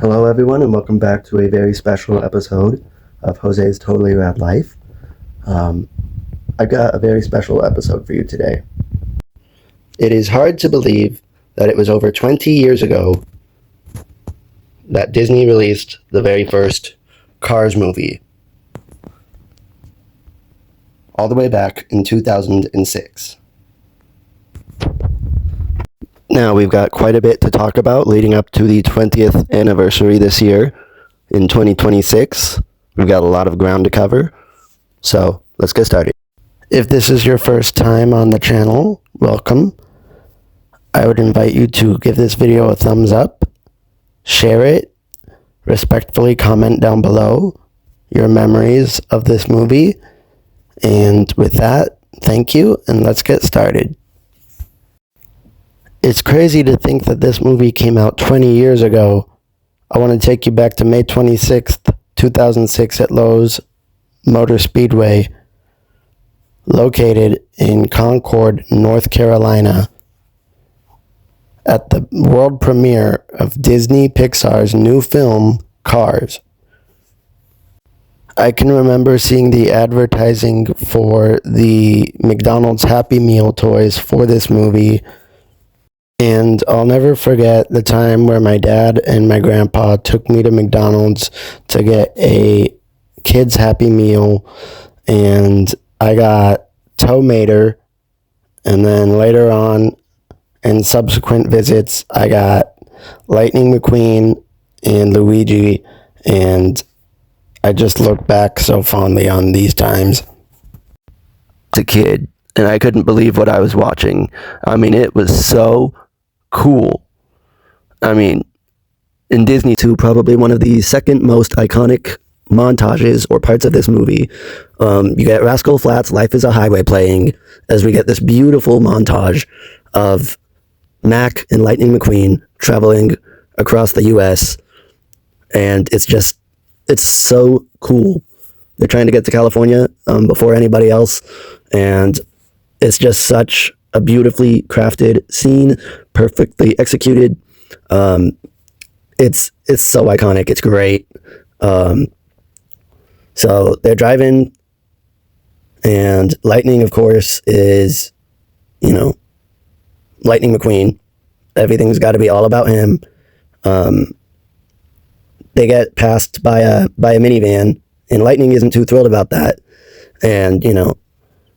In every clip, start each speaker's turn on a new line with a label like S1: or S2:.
S1: Hello, everyone, and welcome back to a very special episode of Jose's Totally Rad Life. I've got a very special episode for you today. It is hard to believe that it was over 20 years ago that Disney released the very first Cars movie, all the way back in 2006. Now, we've got quite a bit to talk about leading up to the 20th anniversary this year in 2026. We've got a lot of ground to cover, so let's get started. If this is your first time on the channel, welcome. I would invite you to give this video a thumbs up, share it, respectfully comment down below your memories of this movie, and with that, thank you, and let's get started. It's crazy to think that this movie came out 20 years ago. I want to take you back to May 26th, 2006 at Lowe's Motor Speedway, located in Concord, North Carolina, at the world premiere of Disney Pixar's new film, Cars. I can remember seeing the advertising for the McDonald's Happy Meal toys for this movie, and I'll never forget the time where my dad and my grandpa took me to McDonald's to get a kid's Happy Meal, and I got Tomater, and then later on in subsequent visits, I got Lightning McQueen and Luigi, and I just look back so fondly on these times. As a kid, and I couldn't believe what I was watching. I mean, it was so cool. I mean, in Disney 2, probably one of the second most iconic montages or parts of this movie. You get Rascal Flatts' Life is a Highway playing as we get this beautiful montage of Mac and Lightning McQueen traveling across the U.S. And it's so cool. They're trying to get to California before anybody else, and it's just such a beautifully crafted scene, perfectly executed. It's so iconic. It's great. So they're driving, and Lightning, of course, is, Lightning McQueen. Everything's got to be all about him. They get passed by a minivan, and Lightning isn't too thrilled about that. And,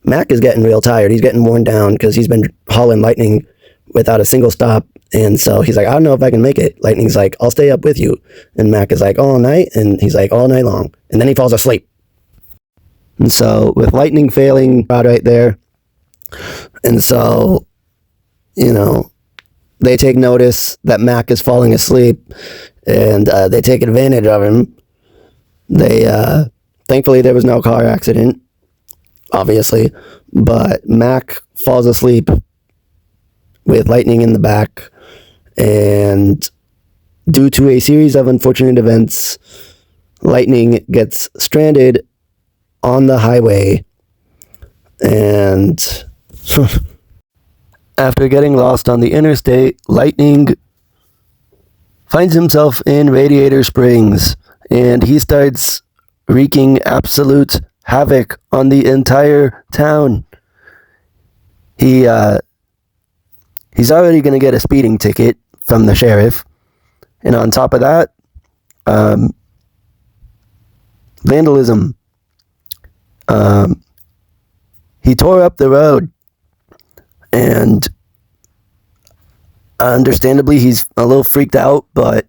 S1: Mac is getting real tired. He's getting worn down because he's been hauling Lightning without a single stop. And so he's like, I don't know if I can make it. Lightning's like, I'll stay up with you. And Mac is like, all night? And he's like, all night long. And then he falls asleep. And so with Lightning failing right there, and so, they take notice that Mac is falling asleep, and they take advantage of him. Thankfully there was no car accident, obviously, but Mac falls asleep with Lightning in the back, and due to a series of unfortunate events, Lightning gets stranded on the highway, and after getting lost on the interstate, Lightning finds himself in Radiator Springs, and he starts wreaking absolute havoc on the entire town. He's already going to get a speeding ticket from the sheriff, and on top of that, vandalism. He tore up the road, and understandably he's a little freaked out, but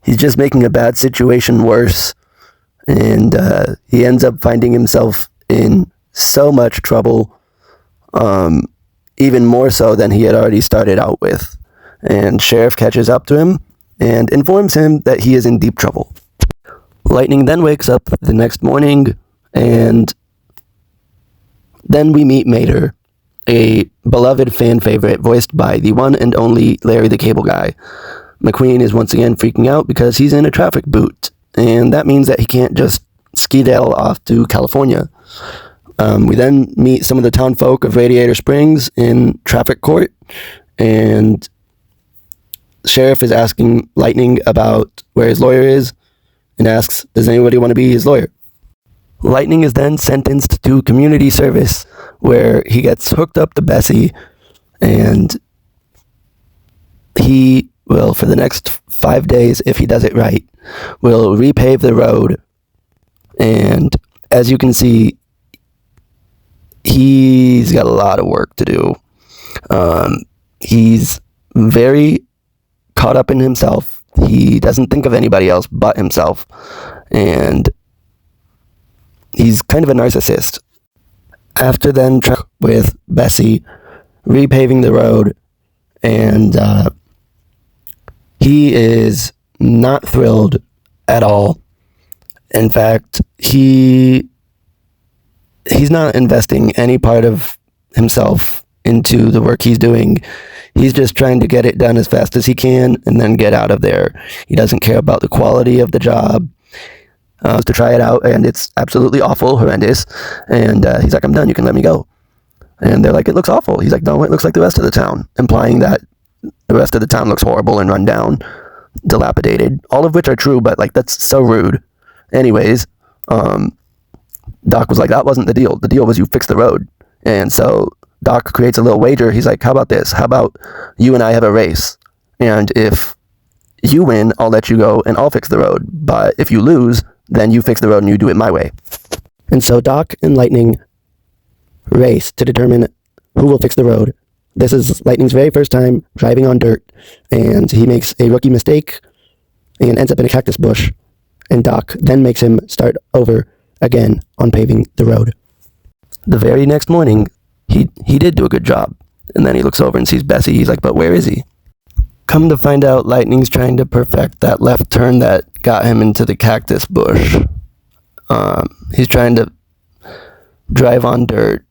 S1: he's just making a bad situation worse, and he ends up finding himself in so much trouble, even more so than he had already started out with. And sheriff catches up to him and informs him that he is in deep trouble. Lightning then wakes up the next morning, and then we meet Mater, a beloved fan favorite voiced by the one and only Larry the Cable Guy. McQueen is once again freaking out because he's in a traffic boot, and that means that he can't just skedaddle off to California. We then meet some of the town folk of Radiator Springs in traffic court, and sheriff is asking Lightning about where his lawyer is and asks, does anybody want to be his lawyer? Lightning is then sentenced to community service, where he gets hooked up to Bessie, and he will, for the next 5 days, if he does it right, will repave the road. And as you can see, he's got a lot of work to do. He's very caught up in himself. He doesn't think of anybody else but himself. And he's kind of a narcissist. After then, with Bessie repaving the road, and he is not thrilled at all. In fact, he's not investing any part of himself into the work he's doing. He's just trying to get it done as fast as he can and then get out of there. He doesn't care about the quality of the job. To try it out, and it's absolutely awful, horrendous. And he's like, I'm done, you can let me go. And they're like, it looks awful. He's like, no, it looks like the rest of the town, implying that the rest of the town looks horrible and run down, dilapidated, all of which are true, but like, that's so rude. Anyways, Doc was like, that wasn't the deal. The deal was you fix the road. And so Doc creates a little wager. He's like, how about this? How about you and I have a race? And if you win, I'll let you go and I'll fix the road. But if you lose, then you fix the road and you do it my way. And so Doc and Lightning race to determine who will fix the road. This is Lightning's very first time driving on dirt, and he makes a rookie mistake and ends up in a cactus bush. And Doc then makes him start over again on paving the road. The very next morning, he did do a good job. And then he looks over and sees Bessie. He's like, but where is he? Come to find out, Lightning's trying to perfect that left turn that got him into the cactus bush. He's trying to drive on dirt.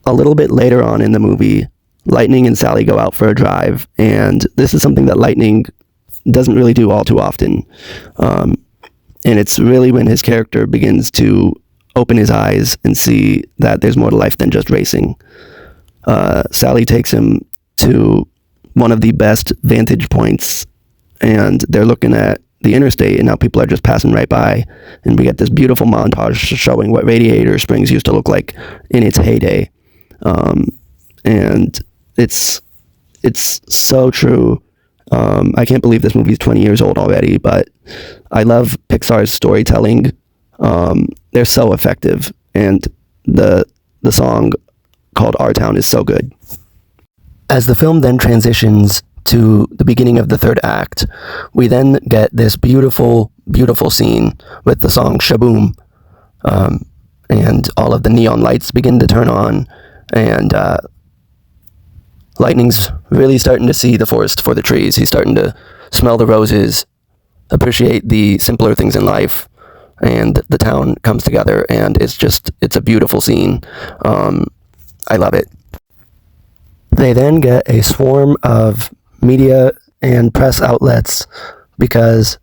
S1: A little bit later on in the movie, Lightning and Sally go out for a drive, and this is something that Lightning doesn't really do all too often. And it's really when his character begins to open his eyes and see that there's more to life than just racing. Sally takes him to one of the best vantage points, and they're looking at the interstate, and now people are just passing right by, and we get this beautiful montage showing what Radiator Springs used to look like in its heyday. And it's so true. I can't believe this movie's 20 years old already, but I love Pixar's storytelling. They're so effective, and the song called Our Town is so good. As the film then transitions to the beginning of the third act, we then get this beautiful, beautiful scene with the song Shaboom, and all of the neon lights begin to turn on, and Lightning's really starting to see the forest for the trees. He's starting to smell the roses, appreciate the simpler things in life, and the town comes together, and it's a beautiful scene. I love it. They then get a swarm of media and press outlets because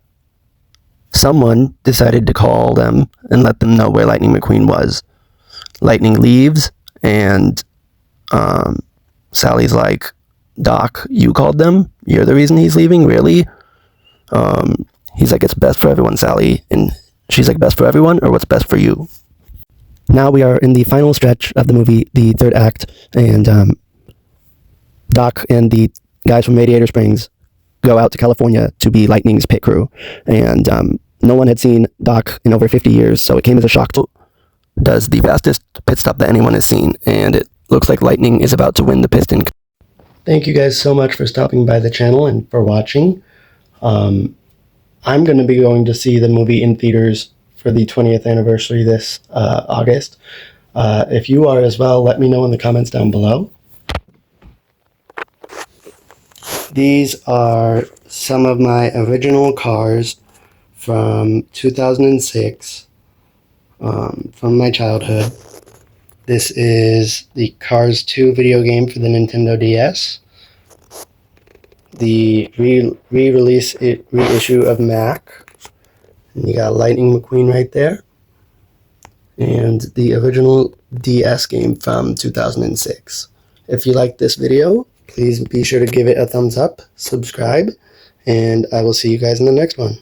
S1: someone decided to call them and let them know where Lightning McQueen was. Lightning leaves, and Sally's like, Doc, you called them? You're the reason he's leaving? Really? He's like, it's best for everyone, Sally. And she's like, best for everyone, or what's best for you? Now we are in the final stretch of the movie, the third act, and Doc and the guys from Radiator Springs go out to California to be Lightning's pit crew. And no one had seen Doc in over 50 years, so it came as a shock. Does the fastest pit stop that anyone has seen, and it looks like Lightning is about to win the piston. Thank you guys so much for stopping by the channel and for watching. I'm going to be going to see the movie in theaters for the 20th anniversary this August. If you are as well, let me know in the comments down below. These are some of my original cars from 2006, from my childhood. This is the Cars 2 video game for the Nintendo DS. The reissue of Mac. And you got Lightning McQueen right there. And the original DS game from 2006. If you like this video, Please be sure to give it a thumbs up, subscribe, and I will see you guys in the next one.